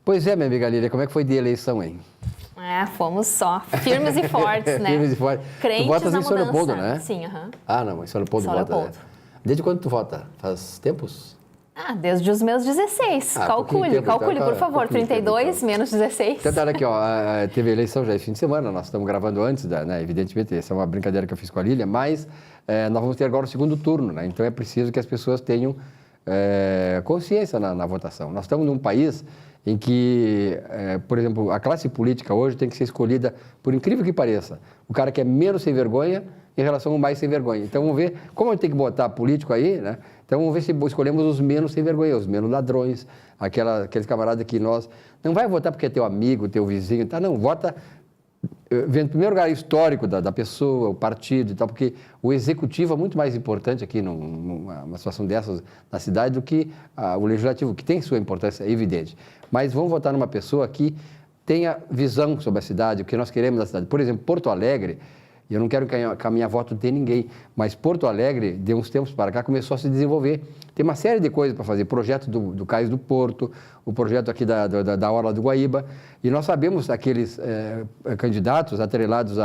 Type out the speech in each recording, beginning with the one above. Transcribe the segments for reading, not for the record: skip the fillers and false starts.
Pois é, minha amiga Lília, como é que foi de eleição, hein? Fomos só firmes e fortes, né? Firmes e fortes. Crentes tu votas na em São mudança. Leopoldo, né? Sim, aham. Ah, não, em São Leopoldo São vota, Leopoldo. né? Desde quando tu vota? Faz tempos? Desde os meus 16. Calcule, por favor. 32 então. menos 16. Então, olha aqui, ó, teve eleição já esse fim de semana, nós estamos gravando antes, né? Evidentemente, essa é uma brincadeira que eu fiz com a Lília, mas nós vamos ter agora o segundo turno, né? Então é preciso que as pessoas tenham consciência na votação. Nós estamos num país em que, por exemplo, a classe política hoje tem que ser escolhida, por incrível que pareça, o cara que é menos sem vergonha em relação ao mais sem vergonha. Então vamos ver, como a gente tem que botar político aí, né? Então vamos ver se escolhemos os menos sem vergonha, os menos ladrões, aqueles camaradas que nós... Não vai votar porque é teu amigo, teu vizinho, tá? Não, vota vendo, em primeiro lugar, histórico da pessoa, o partido e tal, porque o executivo é muito mais importante aqui numa situação dessas na cidade do que o legislativo, que tem sua importância, é evidente. Mas vamos votar numa pessoa que tenha visão sobre a cidade, o que nós queremos da cidade. Por exemplo, Porto Alegre, eu não quero caminhar voto de ninguém, mas Porto Alegre, de uns tempos para cá, começou a se desenvolver. Tem uma série de coisas para fazer, projeto do Cais do Porto, o projeto aqui da Orla do Guaíba, e nós sabemos aqueles candidatos atrelados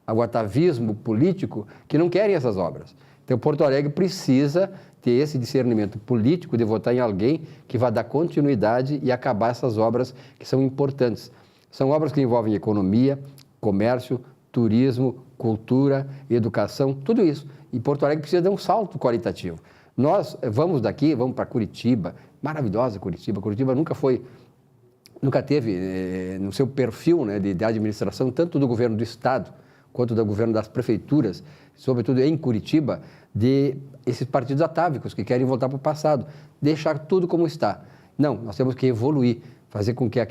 ao atavismo político que não querem essas obras. Então, Porto Alegre precisa ter esse discernimento político de votar em alguém que vai dar continuidade e acabar essas obras que são importantes. São obras que envolvem economia, comércio, turismo, cultura, educação, tudo isso. E Porto Alegre precisa dar um salto qualitativo. Nós vamos daqui, vamos para Curitiba, maravilhosa Curitiba. Curitiba nunca teve no seu perfil, né, de administração, tanto do governo do Estado quanto do governo das prefeituras, sobretudo em Curitiba, de esses partidos atávicos que querem voltar para o passado, deixar tudo como está. Não, nós temos que evoluir, fazer com que a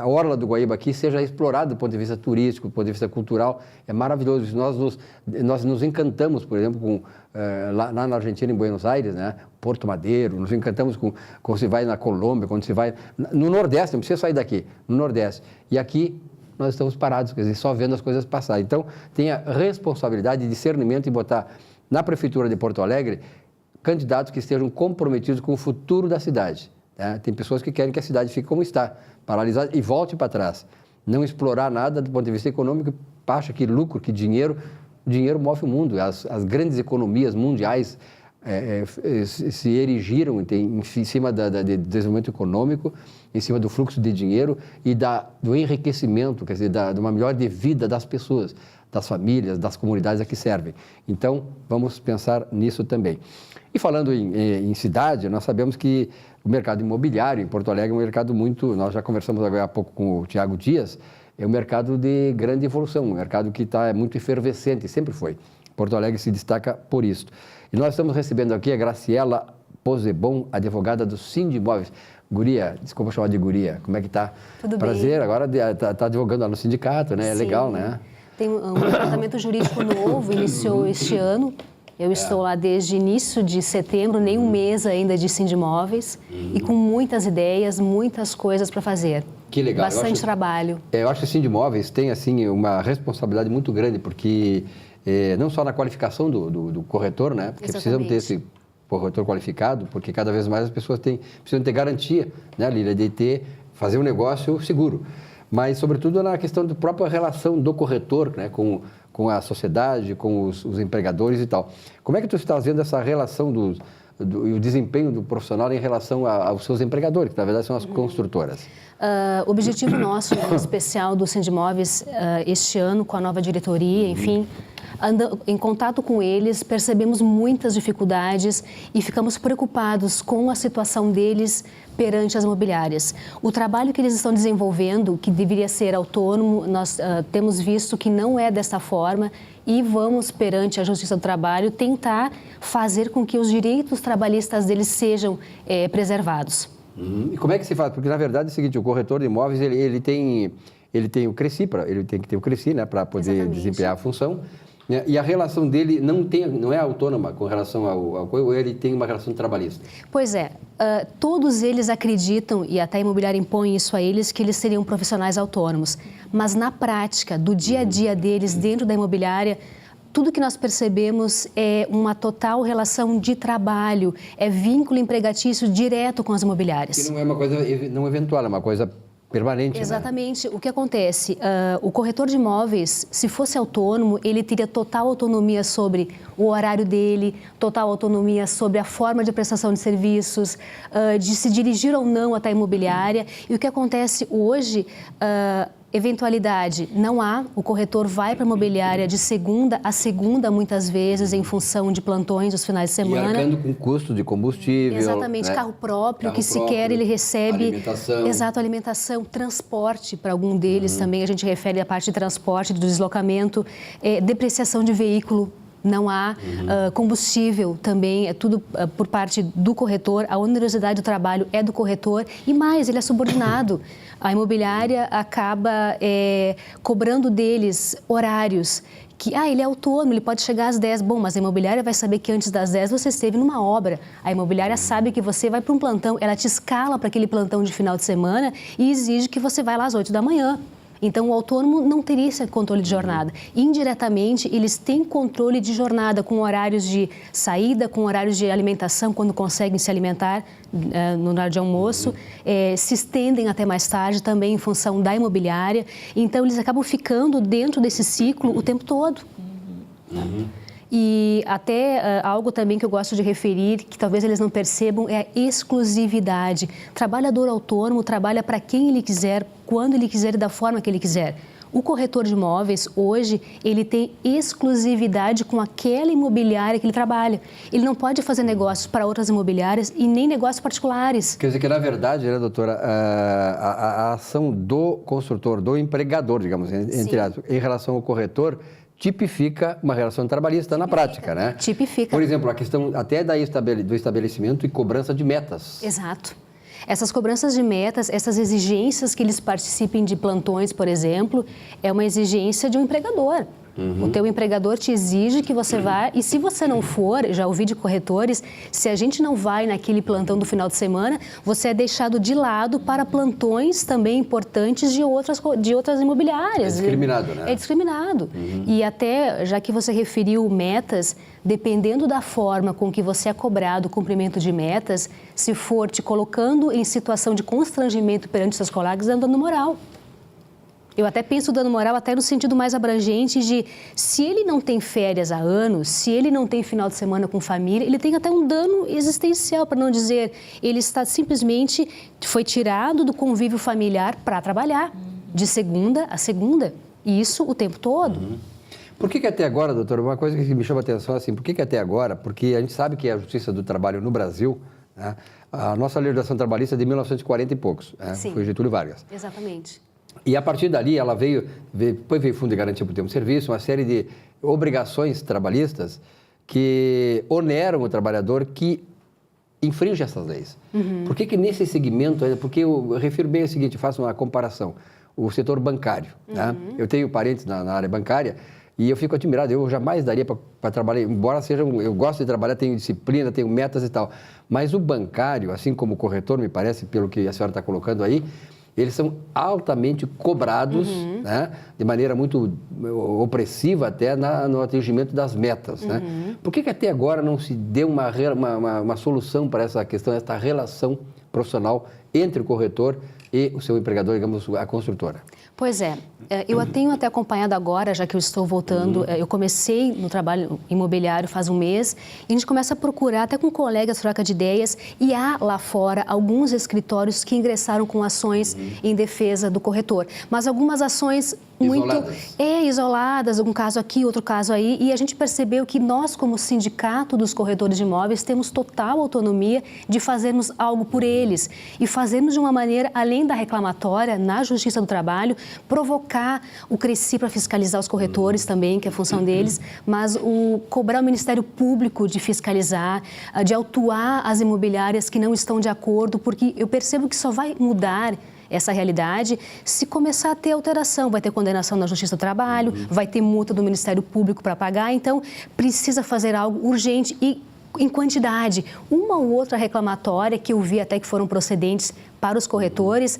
Orla do Guaíba aqui seja explorada do ponto de vista turístico, do ponto de vista cultural. É maravilhoso. Nós nos encantamos, por exemplo, lá na Argentina, em Buenos Aires, né? Porto Madeiro, nos encantamos quando se vai na Colômbia, quando se vai no Nordeste, não precisa sair daqui, no Nordeste. E aqui nós estamos parados, quer dizer, só vendo as coisas passar. Então, tenha responsabilidade e discernimento em botar na Prefeitura de Porto Alegre candidatos que estejam comprometidos com o futuro da cidade. Tem pessoas que querem que a cidade fique como está, paralisada, e volte para trás. Não explorar nada do ponto de vista econômico, acha que lucro, que dinheiro move o mundo. As grandes economias mundiais se erigiram em cima do desenvolvimento econômico, em cima do fluxo de dinheiro e do enriquecimento, quer dizer, de uma melhor de vida das pessoas, das famílias, das comunidades a que servem. Então, vamos pensar nisso também. E falando em cidade, nós sabemos que o mercado imobiliário em Porto Alegre é um mercado muito... Nós já conversamos agora há pouco com o Tiago Dias, é um mercado de grande evolução, um mercado que está muito efervescente, sempre foi. Porto Alegre se destaca por isso. E nós estamos recebendo aqui a Graciela Posebon, advogada do Sindimóveis. Guria, desculpa chamar de guria, como é que está? Tudo Prazer, bem. Agora está advogando lá no sindicato, né? É legal, né? Tem um departamento jurídico novo, iniciou este ano. Eu estou lá desde início de setembro, nem um mês ainda de Sindimóveis, e com muitas ideias, muitas coisas para fazer. Que legal. Bastante trabalho. Eu acho que o Sindimóveis tem, assim, uma responsabilidade muito grande, porque não só na qualificação do corretor, né? Porque precisamos ter esse corretor qualificado, porque cada vez mais as pessoas precisam ter garantia, né, Lília, de fazer um negócio seguro. Mas, sobretudo, na questão da própria relação do corretor, né, com a sociedade, com os empregadores e tal. Como é que tu está fazendo essa relação e o desempenho do profissional em relação aos seus empregadores, que na verdade são as construtoras? O objetivo nosso, em especial do Sindimóveis, este ano, com a nova diretoria, enfim, em contato com eles, percebemos muitas dificuldades e ficamos preocupados com a situação deles perante as imobiliárias. O trabalho que eles estão desenvolvendo, que deveria ser autônomo, nós temos visto que não é dessa forma e vamos, perante a Justiça do Trabalho, tentar fazer com que os direitos trabalhistas deles sejam preservados. E como é que se faz? Porque, na verdade, é o seguinte, o corretor de imóveis, ele tem o CRECI, ele tem que ter o CRECI, né, para poder desempenhar a função. E a relação dele não é autônoma com relação ao ou ele tem uma relação trabalhista? Pois é, todos eles acreditam, e até a imobiliária impõe isso a eles, que eles seriam profissionais autônomos. Mas na prática, do dia a dia deles dentro da imobiliária, tudo que nós percebemos é uma total relação de trabalho, é vínculo empregatício direto com as imobiliárias. E não é uma coisa não eventual, é uma coisa permanente. Exatamente. Né? O que acontece? O corretor de imóveis, se fosse autônomo, ele teria total autonomia sobre o horário dele, total autonomia sobre a forma de prestação de serviços, de se dirigir ou não até a imobiliária. E o que acontece hoje... Eventualidade, não há, o corretor vai para a imobiliária de segunda a segunda, muitas vezes, em função de plantões dos finais de semana. E arcando com custo de combustível. Exatamente, né? Carro próprio, que sequer ele recebe... Alimentação. Exato, alimentação, transporte para algum deles também, a gente refere à parte de transporte, do deslocamento, depreciação de veículo. Não há combustível também, é tudo por parte do corretor, a onerosidade do trabalho é do corretor e mais, ele é subordinado. A imobiliária acaba cobrando deles horários que, ele é autônomo, ele pode chegar às 10. Bom, mas a imobiliária vai saber que antes das 10 você esteve numa obra. A imobiliária sabe que você vai para um plantão, ela te escala para aquele plantão de final de semana e exige que você vá lá às 8 da manhã. Então, o autônomo não teria esse controle de jornada. Indiretamente, eles têm controle de jornada com horários de saída, com horários de alimentação, quando conseguem se alimentar no horário de almoço. Se estendem até mais tarde, também em função da imobiliária. Então, eles acabam ficando dentro desse ciclo o tempo todo. E até algo também que eu gosto de referir, que talvez eles não percebam, é a exclusividade. Trabalhador autônomo trabalha para quem ele quiser, quando ele quiser e da forma que ele quiser. O corretor de imóveis, hoje, ele tem exclusividade com aquela imobiliária que ele trabalha. Ele não pode fazer negócios para outras imobiliárias e nem negócios particulares. Quer dizer que, na verdade, né, doutora, a ação do construtor, do empregador, digamos, entre aspas, em relação ao corretor, tipifica uma relação trabalhista na prática, né? Tipifica. Por exemplo, a questão até do estabelecimento e cobrança de metas. Exato. Essas cobranças de metas, essas exigências que eles participem de plantões, por exemplo, é uma exigência de um empregador. O teu empregador te exige que você vá, e se você não for, já ouvi de corretores, se a gente não vai naquele plantão do final de semana, você é deixado de lado para plantões também importantes de outras imobiliárias. É discriminado, né? É discriminado. E até, já que você referiu metas, dependendo da forma com que você é cobrado o cumprimento de metas, se for te colocando em situação de constrangimento perante seus colegas, é um dano moral. Eu até penso dano moral até no sentido mais abrangente de, se ele não tem férias há anos, se ele não tem final de semana com família, ele tem até um dano existencial, para não dizer, ele está simplesmente, foi tirado do convívio familiar para trabalhar, de segunda a segunda, e isso o tempo todo. Por que até agora, doutora, uma coisa que me chama a atenção, assim, por que até agora? Porque a gente sabe que a Justiça do Trabalho no Brasil, né, a nossa legislação trabalhista é de 1940 e poucos, né, foi Getúlio Vargas. Exatamente. E a partir dali ela depois veio o Fundo de Garantia por Tempo de Serviço, uma série de obrigações trabalhistas que oneram o trabalhador que infringe essas leis. Por que nesse segmento, porque eu refiro bem o seguinte, faço uma comparação, o setor bancário, né? Eu tenho parentes na área bancária e eu fico admirado, eu jamais daria para trabalhar, embora eu gosto de trabalhar, tenho disciplina, tenho metas e tal, mas o bancário, assim como o corretor, me parece, pelo que a senhora está colocando aí, eles são altamente cobrados, né, de maneira muito opressiva até no atingimento das metas. Né? Por que até agora não se deu uma solução para essa questão, essa relação profissional entre o corretor e o seu empregador, digamos, a construtora? Pois é, eu tenho até acompanhado agora, já que eu estou voltando, eu comecei no trabalho imobiliário faz um mês, e a gente começa a procurar, até com colegas, troca de ideias, e há lá fora alguns escritórios que ingressaram com ações em defesa do corretor, mas algumas ações muito isoladas, um caso aqui, outro caso aí, e a gente percebeu que nós, como sindicato dos corretores de imóveis, temos total autonomia de fazermos algo por eles e fazermos de uma maneira, além da reclamatória, na Justiça do Trabalho, provocar o CRECI para fiscalizar os corretores também, que é a função deles, mas cobrar o Ministério Público de fiscalizar, de autuar as imobiliárias que não estão de acordo, porque eu percebo que só vai mudar essa realidade se começar a ter alteração. Vai ter condenação na Justiça do Trabalho, vai ter multa do Ministério Público para pagar, então precisa fazer algo urgente e em quantidade. Uma ou outra reclamatória que eu vi até que foram procedentes para os corretores,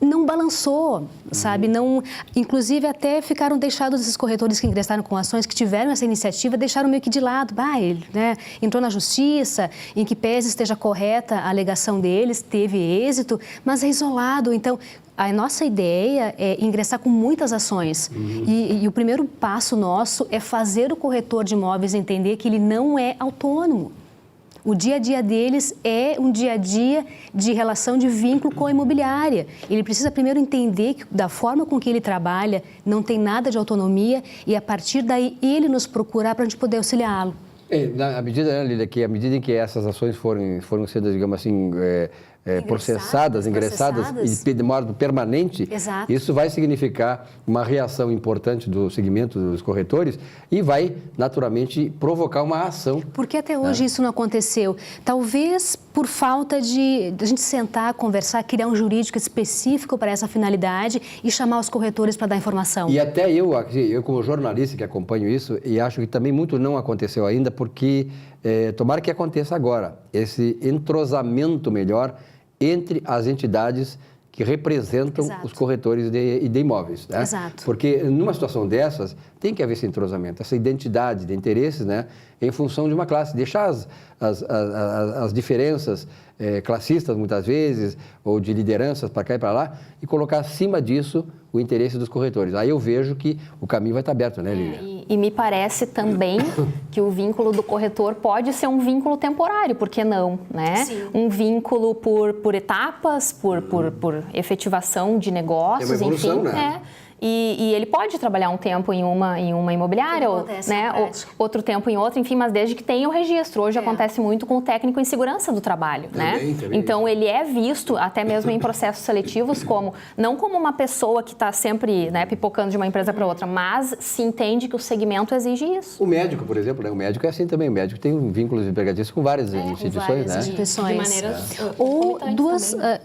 não balançou, sabe? Não, inclusive, até ficaram deixados esses corretores que ingressaram com ações, que tiveram essa iniciativa, deixaram meio que de lado. Ele, né, entrou na justiça, em que pese esteja correta a alegação deles, teve êxito, mas é isolado. Então, a nossa ideia é ingressar com muitas ações. E o primeiro passo nosso é fazer o corretor de imóveis entender que ele não é autônomo. O dia a dia deles é um dia a dia de relação de vínculo com a imobiliária. Ele precisa primeiro entender que, da forma com que ele trabalha, não tem nada de autonomia e, a partir daí, ele nos procurar para a gente poder auxiliá-lo. Na medida, né, Lília, que à medida em que essas ações foram sendo, digamos assim, ingressadas e de modo permanente, Exato. Isso vai significar uma reação importante do segmento dos corretores e vai, naturalmente, provocar uma ação. Porque até hoje isso não aconteceu. Talvez por falta de a gente sentar, conversar, criar um jurídico específico para essa finalidade e chamar os corretores para dar informação. E até eu como jornalista que acompanho isso, e acho que também muito não aconteceu ainda, porque tomara que aconteça agora, esse entrosamento melhor entre as entidades que representam Exato. os corretores de imóveis. Né? Exato. Porque numa situação dessas, tem que haver esse entrosamento, essa identidade de interesses, né, em função de uma classe. Deixar as diferenças classistas, muitas vezes, ou de lideranças para cá e para lá, e colocar acima disso o interesse dos corretores. Aí eu vejo que o caminho vai estar aberto, né, Lília? E me parece também que o vínculo do corretor pode ser um vínculo temporário, por que não, né? Sim. Um vínculo por etapas, por efetivação de negócios, É uma evolução, enfim. né? E ele pode trabalhar um tempo em uma imobiliária, outro tempo em outra, enfim, mas desde que tenha o registro. Hoje acontece muito com o técnico em segurança do trabalho, também, né? Também. Então, ele é visto, até mesmo em processos seletivos, não como uma pessoa que está sempre, né, pipocando de uma empresa para outra, mas se entende que o segmento exige isso. O médico, por exemplo, né? O médico é assim também. O médico tem vínculos empregatícios com várias instituições, né? Instituições. De maneiras ou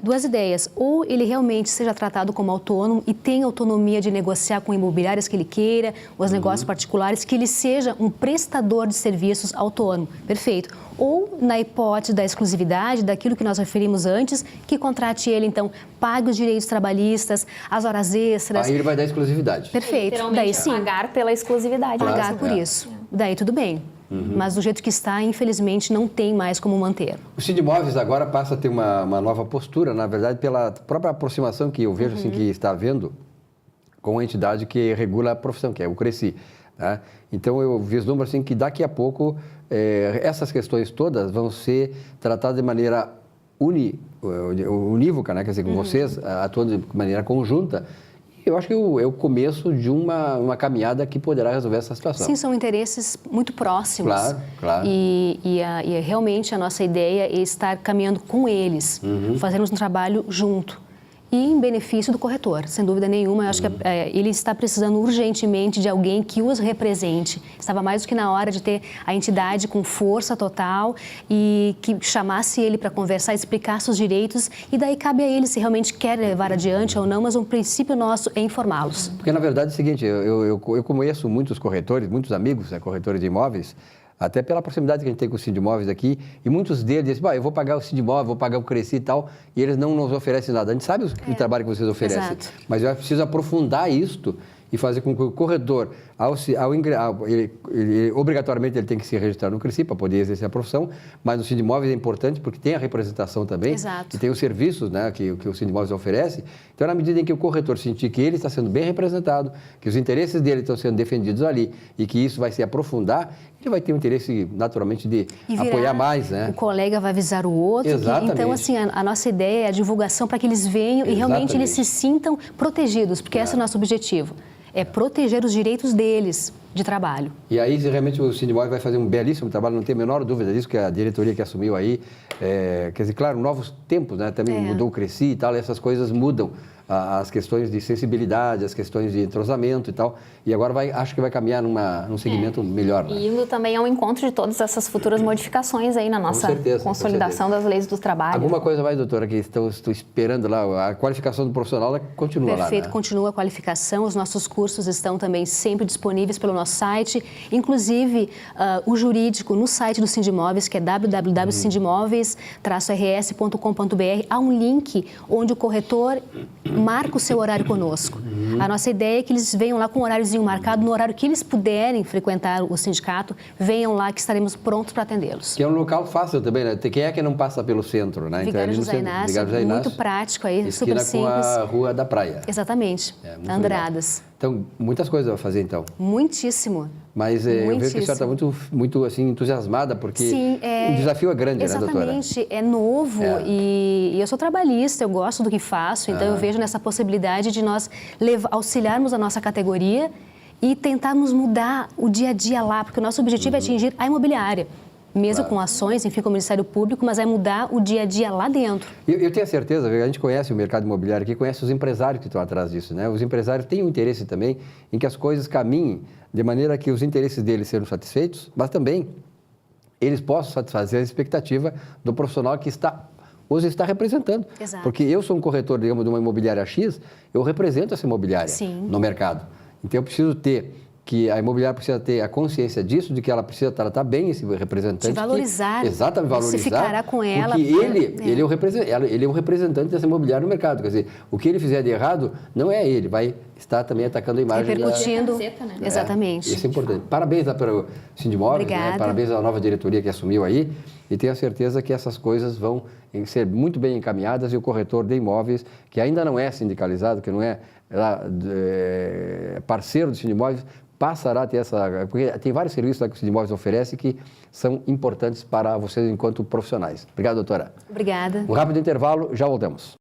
duas ideias. Ou ele realmente seja tratado como autônomo e tenha autonomia de negociar com imobiliárias que ele queira, os negócios particulares, que ele seja um prestador de serviços autônomo. Perfeito. Ou, na hipótese da exclusividade, daquilo que nós referimos antes, que contrate ele, então, pague os direitos trabalhistas, as horas extras. Aí ele vai dar exclusividade. Perfeito. Daí sim. Pagar pela exclusividade. Pagar por isso. Daí tudo bem. Mas do jeito que está, infelizmente, não tem mais como manter. O Sindimóveis agora passa a ter uma nova postura, na verdade, pela própria aproximação que eu vejo assim, que está havendo com a entidade que regula a profissão, que é o CRECI. Tá? Então, eu vislumbro assim, que daqui a pouco essas questões todas vão ser tratadas de maneira unívoca, né? Quer dizer, com vocês, atuando de maneira conjunta. Eu acho que é o começo de uma caminhada que poderá resolver essa situação. Sim, são interesses muito próximos. Claro. E realmente a nossa ideia é estar caminhando com eles, fazermos um trabalho junto. E em benefício do corretor, sem dúvida nenhuma. Eu acho que ele está precisando urgentemente de alguém que os represente. Estava mais do que na hora de ter a entidade com força total e que chamasse ele para conversar, explicasse os direitos, e daí cabe a ele se realmente quer levar adiante ou não, mas um princípio nosso é informá-los. Porque, na verdade, é o seguinte, eu conheço muitos corretores, muitos amigos, né, corretores de imóveis, até pela proximidade que a gente tem com o Sindimóveis aqui, e muitos deles dizem, eu vou pagar o Sindimóvel, vou pagar o CRECI e tal, e eles não nos oferecem nada. A gente sabe o trabalho que vocês oferecem, Exato. mas eu preciso aprofundar isto e fazer com que o corretor, obrigatoriamente ele tem que se registrar no CRECI para poder exercer a profissão, mas no Sindimóveis é importante porque tem a representação também. Exato. E tem os serviços, né, que o Sindimóveis oferece. Então, na medida em que o corretor sentir que ele está sendo bem representado, que os interesses dele estão sendo defendidos ali e que isso vai se aprofundar, ele vai ter um interesse, naturalmente, de apoiar mais, né? O colega vai avisar o outro. Exatamente. Então, assim, a nossa ideia é a divulgação para que eles venham e realmente eles se sintam protegidos, porque esse é o nosso objetivo. É proteger os direitos deles de trabalho. E aí, realmente, o Sindimóveis vai fazer um belíssimo trabalho, não tenho a menor dúvida disso, que a diretoria que assumiu aí, quer dizer, claro, novos tempos, né? Também mudou o CRECI e tal, essas coisas mudam as questões de sensibilidade, as questões de entrosamento e tal, e agora acho que vai caminhar num segmento melhor. Né? E indo também ao encontro de todas essas futuras modificações aí na nossa consolidação das leis do trabalho. Alguma coisa mais, doutora, que estou esperando lá, a qualificação do profissional continua lá, né? Perfeito, continua a qualificação, os nossos cursos estão também sempre disponíveis pelo nosso nosso site, inclusive o jurídico no site do Sindimóveis, que é www.sindimóveis-rs.com.br, há um link onde o corretor marca o seu horário conosco. A nossa ideia é que eles venham lá com um horáriozinho marcado, no horário que eles puderem frequentar o sindicato, venham lá que estaremos prontos para atendê-los. Que é um local fácil também, né? Quem é que não passa pelo centro, né? Vigário José Inácio, muito prático aí, super simples. Com a Rua da Praia. Exatamente, Andradas. Legal. Então, muitas coisas a fazer, então. Muitíssimo. Mas eu vejo que a senhora está muito assim, entusiasmada, porque o desafio é grande, né, doutora? Exatamente, é novo e eu sou trabalhista, eu gosto do que faço, então eu vejo nessa possibilidade de nós auxiliarmos a nossa categoria e tentarmos mudar o dia a dia lá, porque o nosso objetivo é atingir a imobiliária. Mesmo com ações, enfim, com o Ministério Público, mas é mudar o dia a dia lá dentro. Eu tenho a certeza, a gente conhece o mercado imobiliário aqui, conhece os empresários que estão atrás disso, né? Os empresários têm um interesse também em que as coisas caminhem de maneira que os interesses deles sejam satisfeitos, mas também eles possam satisfazer a expectativa do profissional que os está representando. Exato. Porque eu sou um corretor, digamos, de uma imobiliária X, eu represento essa imobiliária no mercado. Então, eu preciso que a imobiliária precisa ter a consciência disso, de que ela precisa tratar bem esse representante. De valorizar. Exatamente, valorizar. Se ficará com ela. Porque ele é o representante dessa imobiliária no mercado. Quer dizer, o que ele fizer de errado, não é ele, vai estar também atacando a imagem. Repercutindo. Exatamente. Isso é importante. Parabéns para o Sindimóveis, né? Parabéns à nova diretoria que assumiu aí. E tenho a certeza que essas coisas vão ser muito bem encaminhadas e o corretor de imóveis, que ainda não é sindicalizado, que não é parceiro do Sindimóveis, passará a ter essa... Porque tem vários serviços lá que o Sindimóveis oferece que são importantes para vocês enquanto profissionais. Obrigado, doutora. Obrigada. Um rápido intervalo, já voltamos.